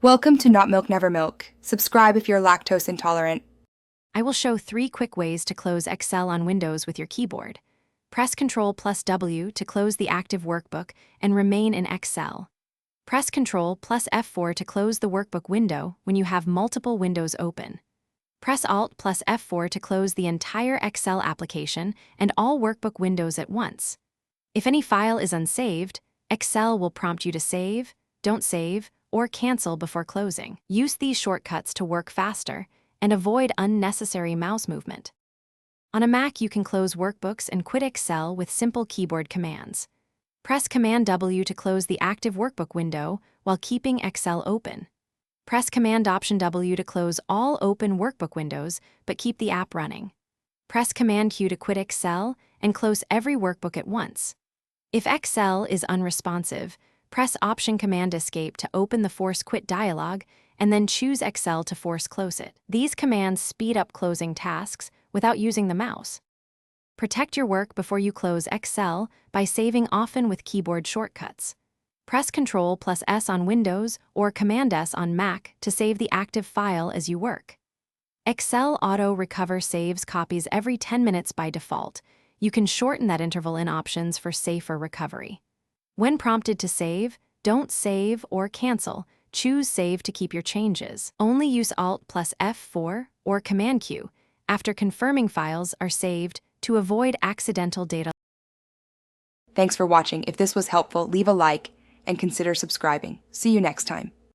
Welcome to Not Milk Never Milk. Subscribe if you're lactose intolerant. I will show 3 quick ways to close Excel on Windows with your keyboard. Press Ctrl+W to close the active workbook and remain in Excel. Press Ctrl+F4 to close the workbook window when you have multiple windows open. Press Alt+F4 to close the entire Excel application and all workbook windows at once. If any file is unsaved, Excel will prompt you to save, don't save, or cancel before closing. Use these shortcuts to work faster and avoid unnecessary mouse movement. On a Mac, you can close workbooks and quit Excel with simple keyboard commands. Press Command+W to close the active workbook window while keeping Excel open. Press Option+W to close all open workbook windows but keep the app running. Press Command-Q to quit Excel and close every workbook at once. If Excel is unresponsive, press Option+Escape to open the Force Quit dialog and then choose Excel to force close it. These commands speed up closing tasks without using the mouse. Protect your work before you close Excel by saving often with keyboard shortcuts. Press Ctrl+S on Windows or Command+S on Mac to save the active file as you work. Excel Auto Recover saves copies every 10 minutes by default. You can shorten that interval in Options for safer recovery. When prompted to save, don't save or cancel. Choose Save to keep your changes. Only use Alt+F4 or Command-Q after confirming files are saved to avoid accidental data. Thanks for watching. If this was helpful, leave a like and consider subscribing. See you next time.